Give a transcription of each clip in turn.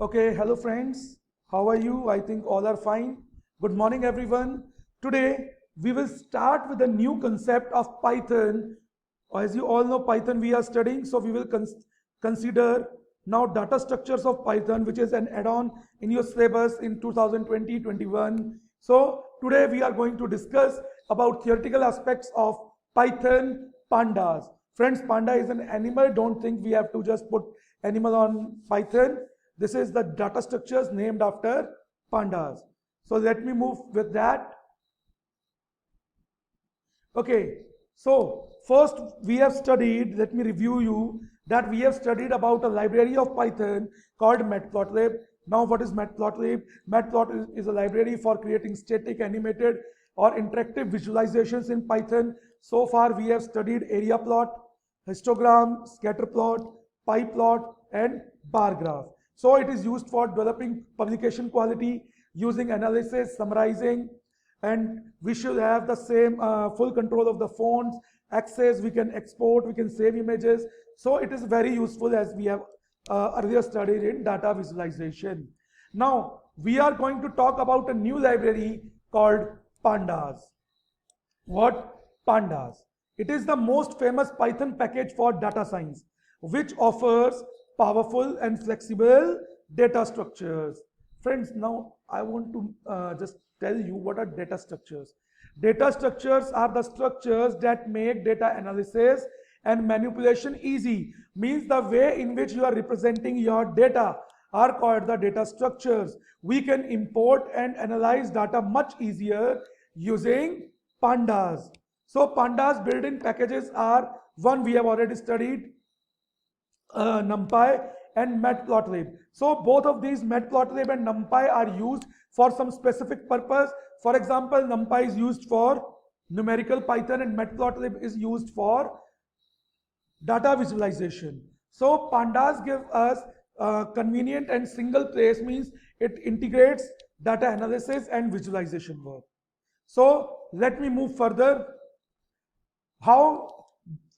Okay, hello friends. How are you? I think all are fine. Good morning, everyone. Today we will start with a new concept of Python. As you all know, Python we are studying, so we will consider now data structures of Python, which is an add-on in your syllabus in 2020-21. So today we are going to discuss about theoretical aspects of Python pandas. Friends, panda is an animal. Don't think we have to just put animal on Python. This is the data structures named after pandas. So let me move with that. Okay, so first we have studied, let me review you, that we have studied about a library of Python called matplotlib. Now what is matplotlib? Matplotlib is a library for creating static, animated or interactive visualizations in Python. So far we have studied area plot, histogram, scatter plot, pie plot and bar graph. So it is used for developing publication quality, using analysis, summarizing, and we should have the same full control of the fonts, access, we can export, we can save images. So it is very useful as we have earlier studied in data visualization. Now we are going to talk about a new library called Pandas. What? Pandas. It is the most famous Python package for data science, which offers powerful and flexible data structures. Friends, now I want to just tell you what are data structures. Data structures are the structures that make data analysis and manipulation easy. Means the way in which you are representing your data are called the data structures. We can import and analyze data much easier using pandas. So pandas built-in packages are one we have already studied, NumPy and matplotlib. So both of these, matplotlib and NumPy, are used for some specific purpose. For example, NumPy is used for numerical Python and matplotlib is used for data visualization. So pandas give us convenient and single place, means it integrates data analysis and visualization work. So let me move further. How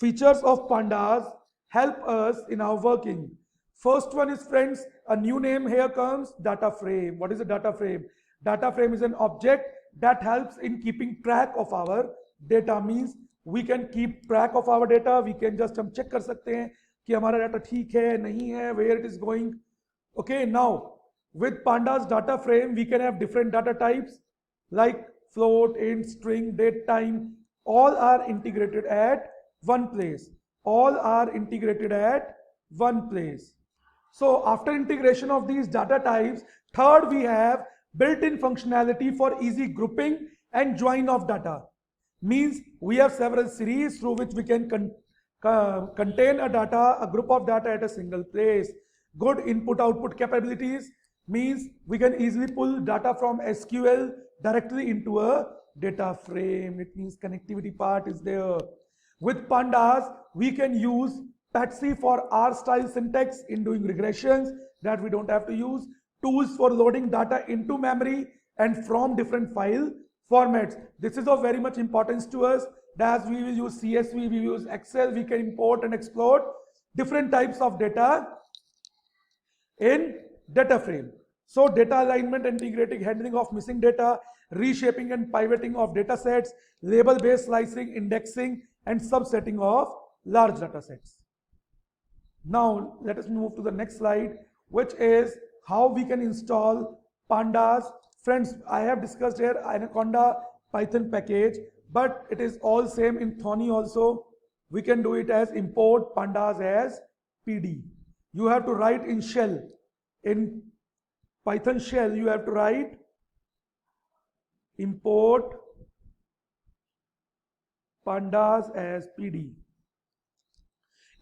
features of pandas help us in our working. First one is, friends, a new name here comes, Dataframe. What is a Dataframe? Dataframe is an object that helps in keeping track of our data. Means we can keep track of our data. We can just हम check कर सकते हैं कि हमारा data ठीक है, नहीं है, where it is going. Okay, now with Pandas Dataframe, we can have different data types like float, int, string, date, time. All are integrated at one place. All are integrated at one place. So after integration of these data types, third we have built-in functionality for easy grouping and join of data. Means we have several series through which we can contain a group of data at a single place. Good input-output capabilities means we can easily pull data from SQL directly into a data frame. It means connectivity part is there. With pandas, we can use Patsy for R-style syntax in doing regressions that we don't have to use. Tools for loading data into memory and from different file formats. This is of very much importance to us. As we will use CSV, we will use Excel, we can import and exploit different types of data in Dataframe. So data alignment, integrating handling of missing data, reshaping and pivoting of data sets, label-based slicing, indexing, and subsetting of large data sets. Now let us move to the next slide, which is how we can install pandas. Friends, I have discussed here Anaconda Python package, but it is all same in Thorny also. We can do it as import pandas as PD. You have to write in shell. In Python shell, you have to write import pandas as PD,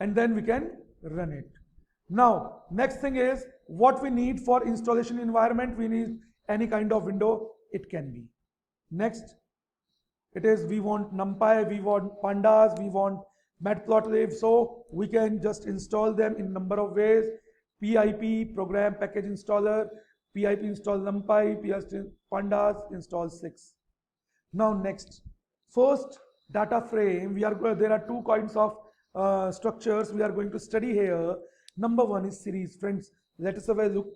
and then we can run it. Now next thing is what we need for installation environment. We need any kind of window it can be. Next, it is we want NumPy, we want pandas, we want matplotlib, so we can just install them in number of ways. PIP, program package installer, PIP install NumPy, PIP pandas install 6. Now next, first data frame, there are two kinds of structures we are going to study here. Number one is series. Friends, let us have a look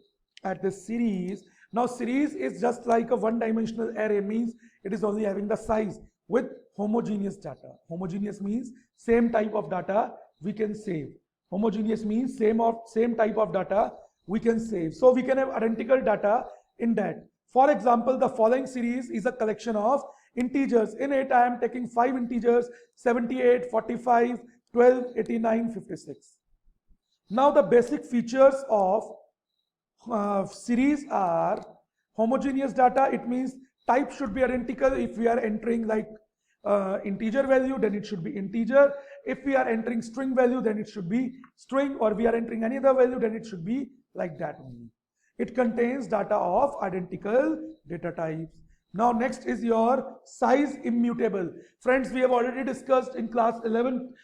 at this series. Now series is just like a one-dimensional array, means it is only having the size with homogeneous data. Homogeneous means same type of data we can save. Homogeneous means same type of data we can save. So we can have identical data in that. For example, the following series is a collection of integers. In it, I am taking 5 integers, 78, 45, 12, 89, 56. Now the basic features of series are homogeneous data. It means type should be identical. If we are entering like integer value, then it should be integer. If we are entering string value, then it should be string, or we are entering any other value, then it should be like that only. It contains data of identical data types. Now next is your size immutable. Friends, we have already discussed in class 11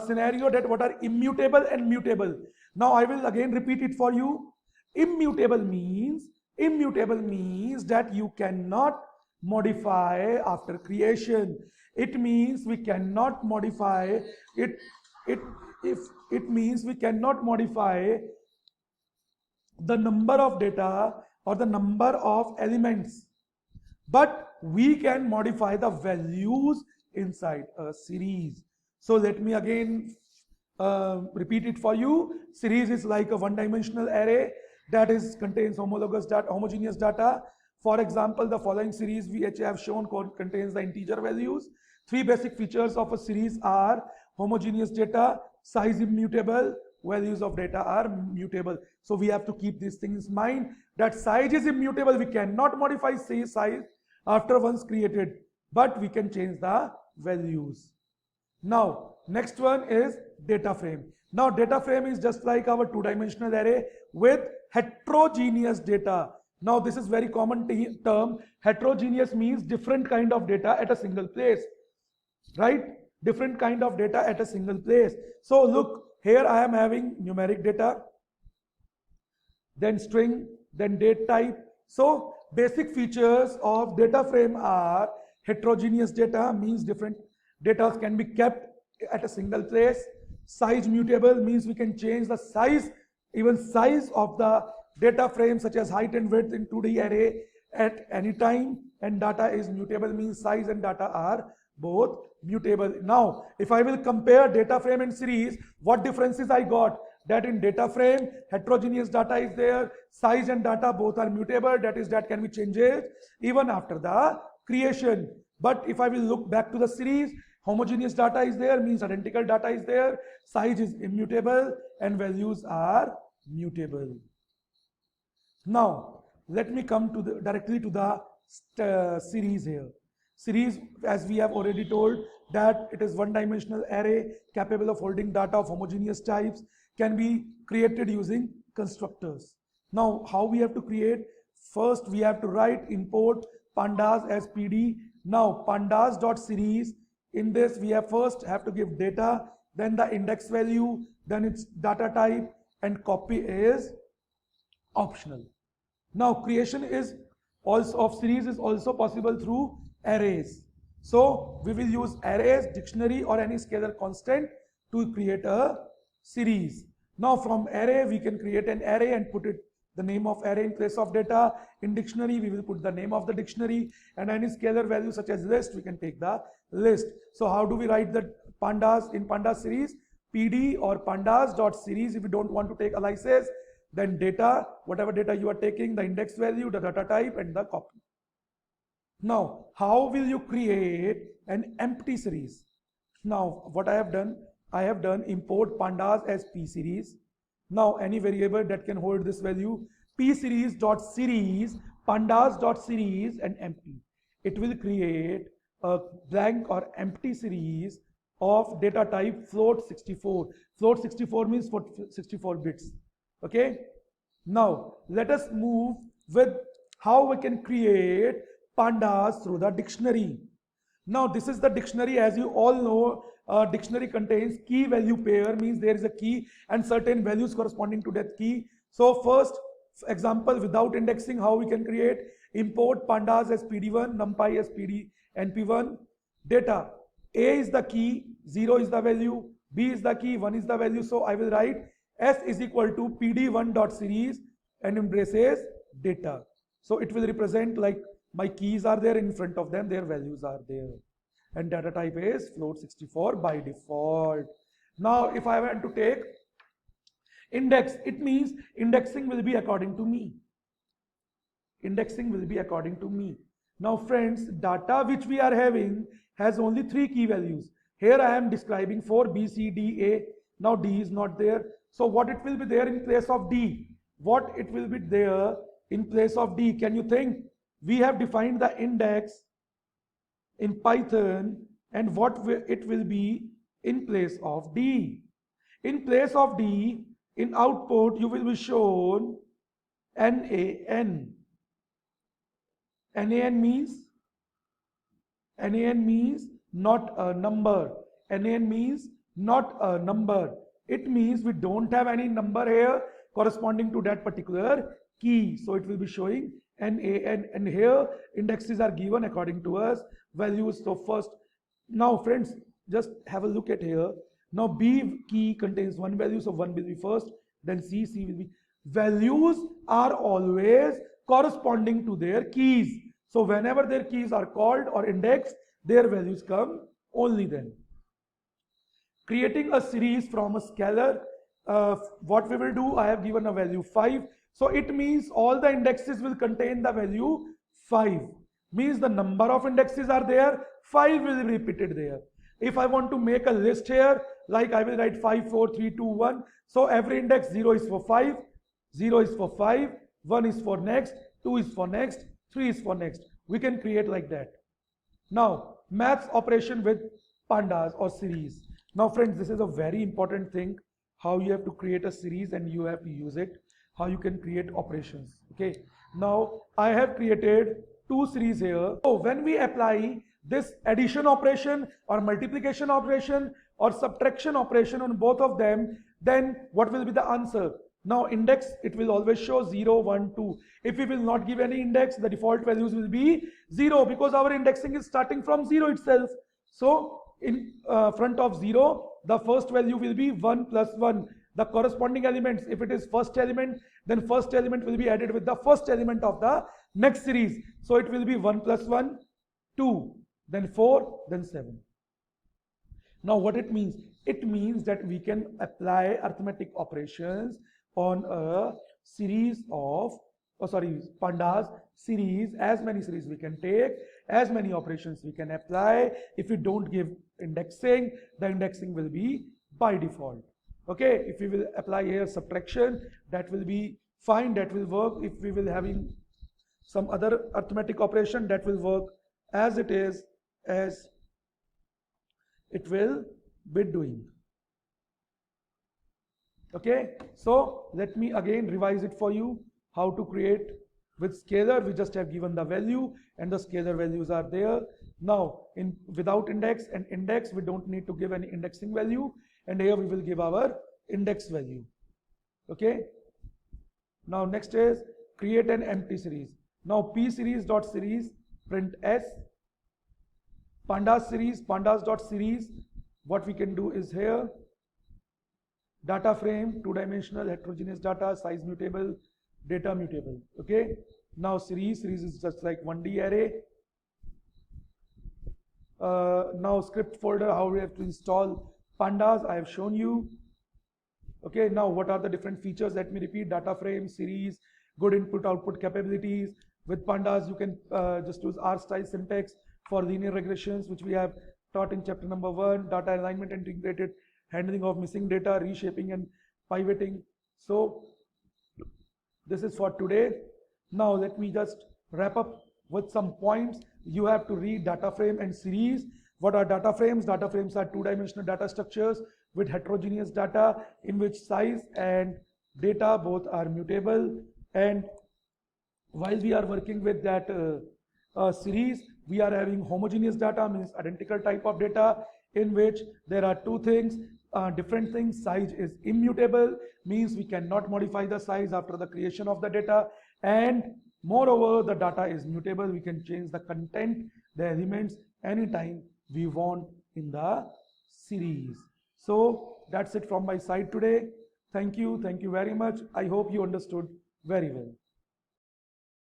scenario that what are immutable and mutable. Now I will again repeat it for you. Immutable means that you cannot modify after creation. It means we cannot modify it. It means we cannot modify the number of data or the number of elements, but we can modify the values inside a series. So let me again repeat it for you. Series is like a one-dimensional array that contains homogeneous data. For example, the following series which I have shown contains the integer values. 3 basic features of a series are homogeneous data, size immutable, values of data are mutable. So we have to keep these things in mind, that size is immutable. We cannot modify size after once created, but we can change the values. Now next one is data frame. Now data frame is just like our 2-dimensional array with heterogeneous data. Now this is very common term. Heterogeneous means different kind of data at a single place, right? Different kind of data at a single place. So look, here I am having numeric data, then string, then date type. So basic features of data frame are heterogeneous data, means different data can be kept at a single place. Size mutable means we can change the size, even size of the data frame such as height and width in 2D array at any time. And data is mutable means size and data are both mutable. Now if I will compare data frame and series, what differences I got? That in data frame heterogeneous data is there, size and data both are mutable, that can be changed even after the creation. But if I will look back to the series, homogeneous data is there, means identical data is there, size is immutable and values are mutable. Now let me come to directly to the series here. Series, as we have already told, that it is one-dimensional array capable of holding data of homogeneous types, can be created using constructors. Now how we have to create? First we have to write import pandas as pd. Now pandas.series, in this we first have to give data, then the index value, then its data type, and copy is optional. Now creation is also of series is also possible through arrays. So we will use arrays, dictionary, or any scalar constant to create a series. Now from array we can create an array and put the name of array in place of data. In dictionary we will put the name of the dictionary, and any scalar value such as list we can take the list. So how do we write the pandas in pandas series? PD or pandas.series. If you don't want to take aliases, then data, whatever data you are taking, the index value, the data type, and the copy. Now how will you create an empty series? Now what I have done import pandas as p series. Now any variable that can hold this value, p series dot series pandas dot series and empty. It will create a blank or empty series of data type float 64. Float 64 means for 64 bits. Okay. Now let us move with how we can create pandas through the dictionary. Now this is the dictionary. As you all know, dictionary contains key value pair, means there is a key and certain values corresponding to that key. So first example, without indexing, how we can create? Import pandas as pd1, numpy as pd np1. Data, a is the key, 0 is the value, b is the key, 1 is the value. So I will write s is equal to pd1 dot series and embraces data. So it will represent like my keys are there in front of them, their values are there. And data type is float 64 by default. Now if I want to take index, it means indexing will be according to me. Indexing will be according to me. Now friends, data which we are having has only 3 key values. Here I am describing for B, C, D, A. Now D is not there. So what it will be there in place of D? What it will be there in place of D? Can you think? We have defined the index in Python, and what it will be in place of D. In place of D, in output, you will be shown NaN. NaN means not a number. NaN means not a number. It means we don't have any number here corresponding to that particular key. So it will be showing NaN, and here indexes are given according to us values. So first, now friends, just have a look at here. Now B key contains 1 value, so 1 will be first, then C will be. Values are always corresponding to their keys. So whenever their keys are called or indexed, their values come only then. Creating a series from a scalar, what we will do, I have given a value 5. So it means all the indexes will contain the value 5. Means the number of indexes are there, 5 will be repeated there. If I want to make a list here, like I will write 5, 4, 3, 2, 1. So every index 0 is for 5, 0 is for 5, 1 is for next, 2 is for next, 3 is for next. We can create like that. Now, maths operation with pandas or series. Now friends, this is a very important thing, how you have to create a series and you have to use it, how you can create operations. Okay. Now, I have created 2 series here. So when we apply this addition operation or multiplication operation or subtraction operation on both of them, then what will be the answer? Now index, it will always show 0, 1, 2. If we will not give any index, the default values will be 0 because our indexing is starting from 0 itself. So in front of 0, the first value will be 1 plus 1. The corresponding elements, if it is first element, then first element will be added with the first element of the next series. So it will be 1 plus 1, 2, then 4, then 7. Now what it means? It means that we can apply arithmetic operations on a series of, pandas series, as many series we can take, as many operations we can apply. If we don't give indexing, the indexing will be by default. Okay, if we will apply here subtraction, that will be fine, that will work. If we will having some other arithmetic operation, that will work as it is, as it will be doing. Okay, so let me again revise it for you, how to create with scalar. We just have given the value and the scalar values are there. Now without index and index, we don't need to give any indexing value, and here we will give our index value. Okay, now next is create an empty series. Now p series dot series print s, pandas series pandas dot series. What we can do is here data frame, 2-dimensional heterogeneous data, size mutable, data mutable. Okay, now series is just like 1D array. Now script folder, how we have to install pandas, I have shown you. Okay, now what are the different features? Let me repeat: data frame, series, good input output capabilities. With pandas you can just use R style syntax for linear regressions, which we have taught in chapter number 1, data alignment and integrated handling of missing data, reshaping and pivoting. So this is for today. Now let me just wrap up with some points. You have to read data frame and series. What are data frames? Data frames are 2-dimensional data structures with heterogeneous data in which size and data both are mutable. And while we are working with that series, we are having homogeneous data, means identical type of data, in which there are 2 things, different things. Size is immutable, means we cannot modify the size after the creation of the data, and moreover the data is mutable. We can change the content, the elements anytime we want in the series. So that's it from my side today. Thank you very much. I hope you understood Very well.